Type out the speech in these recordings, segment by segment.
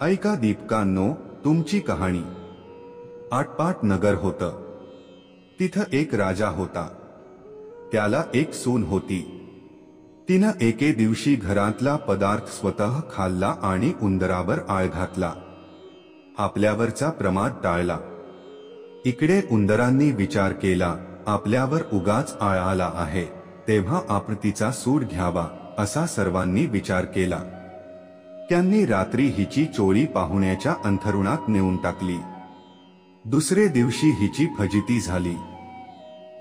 ऐका दीपकांनो, तुमची कहाणी। आटपाट नगर होतं। तिथं एक राजा होता। त्याला एक सून होती। तिनं एके दिवशी घरातला पदार्थ स्वतः खाल्ला आणि उंदरावर आळ घातला। आपल्यावरचा प्रमाद टाळला। इकडे उंदरांनी विचार केला, आपल्यावर उगाच आळ आला आहे, तेव्हा आपण तिचा सूड घ्यावा, असा सर्वांनी विचार केला। त्यांनी रात्री हिची चोळी पाहुण्याच्या अंथरुणात नेऊन टाकली। दुसरे दिवशी हिची फजिती झाली।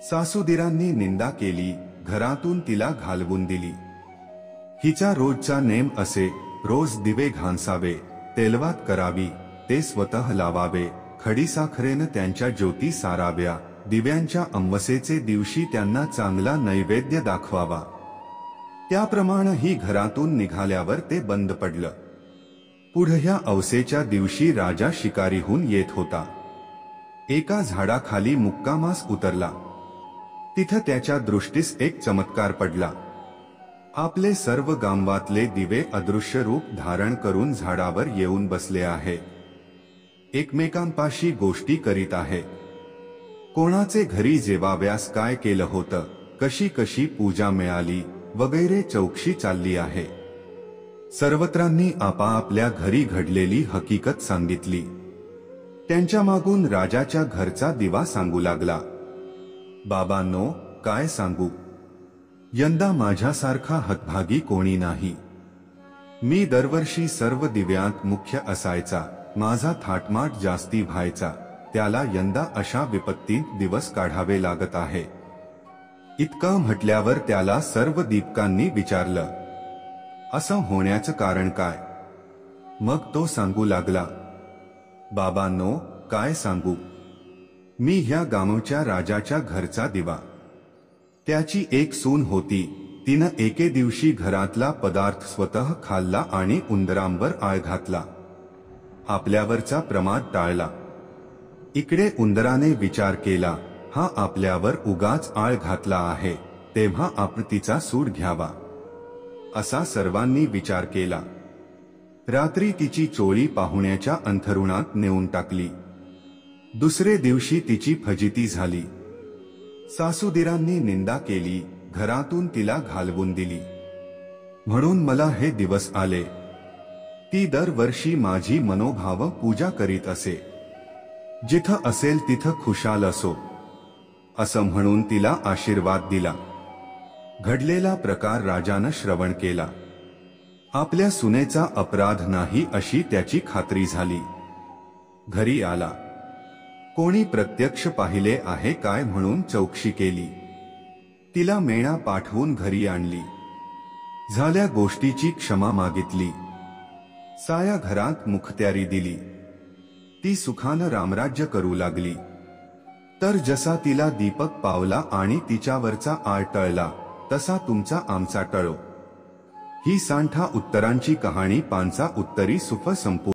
सासूदिरांनी निंदा केली, घरातून तिला घालवून दिली। हिचा रोजचा नेम असे, रोज दिवे घासावे, तेलवात करावी, ते स्वतः लावावे, खडीसाखरेनं त्यांच्या ज्योती साराव्या, दिव्यांच्या अमावस्येचे दिवशी त्यांना चांगला नैवेद्य दाखवावा। त्याप्रमाणे ही घरातून निघाल्यावर ते बंद पडलं। पुढच्या अवसेच्या दिवशी राजा शिकारीहून येत होता। एका झाडाखाली मुक्कामास उतरला। तिथं त्याच्या दृष्टीस एक चमत्कार पडला। आपले सर्व गावातले दिवे अदृश्य रूप धारण करून झाडावर येऊन बसले आहे। एकमेकांपाशी गोष्टी करीत आहे। कोणाचे घरी जेवाव्यास काय केलं होतं, कशी कशी पूजा मिळाली, वगैरे चौकशी चालली आहे। सर्वत्रांनी आपापल्या घरी घडलेली हकीकत सांगितली। त्यांच्या मागून राजाच्या घरचा दिवा सांगू लागला, बाबांनो, काय सांगू, यंदा माझ्यासारखा हतभागी कोणी नाही। मी दरवर्षी सर्व दिव्यांत मुख्य असायचा, माझा थाटमाट जास्ती व्हायचा, त्याला यंदा अशा विपत्तीत दिवस काढावे लागत आहे। इतकं म्हटल्यावर त्याला सर्व दीपकांनी विचारलं, असं होण्याचं कारण काय? मग तो सांगू लागला, बाबांनो, काय सांगू, मी ह्या गावच्या राजाच्या घरचा दिवा। त्याची एक सून होती, तिनं एके दिवशी घरातला पदार्थ स्वतः खाल्ला आणि उंदरांवर आळ घातला। आपल्यावरचा प्रमाद टाळला। इकडे उंदराने विचार केला, हा आपल्यावर उगाच आळ घातला आहे, तेव्हा आपण तिचा सूड घ्यावा, असा सर्वांनी विचार केला। रात्री तिची चोळी पाहुण्याच्या अंथरुणात नेऊन टाकली। दुसरे दिवशी तिची फजिती झाली। सासूदिरांनी निंदा केली, घरातून तिला घालवून दिली। म्हणून मला हे दिवस आले। ती दरवर्षी माझी मनोभाव पूजा करीत असे। जिथं असेल तिथं खुशाल असो, असं म्हणून तिला आशीर्वाद दिला। घडलेला प्रकार राजानं श्रवण केला। आपल्या सुनेचा अपराध नाही अशी त्याची खात्री झाली। घरी आला। कोणी प्रत्यक्ष पाहिले आहे काय म्हणून चौकशी केली। तिला मेणा पाठवून घरी आणली। झाल्या गोष्टीची क्षमा मागितली। साया घरात मुखत्यारी दिली। ती सुखानं रामराज्य करू लागली। तर जसा तिला दीपक पावला आणि तिच्यावरचा आळ टळला, तसा तुमचा आमचा टळो। ही सांठा उत्तरांची कहाणी 5 उत्तरी सुफ संपूर्ण।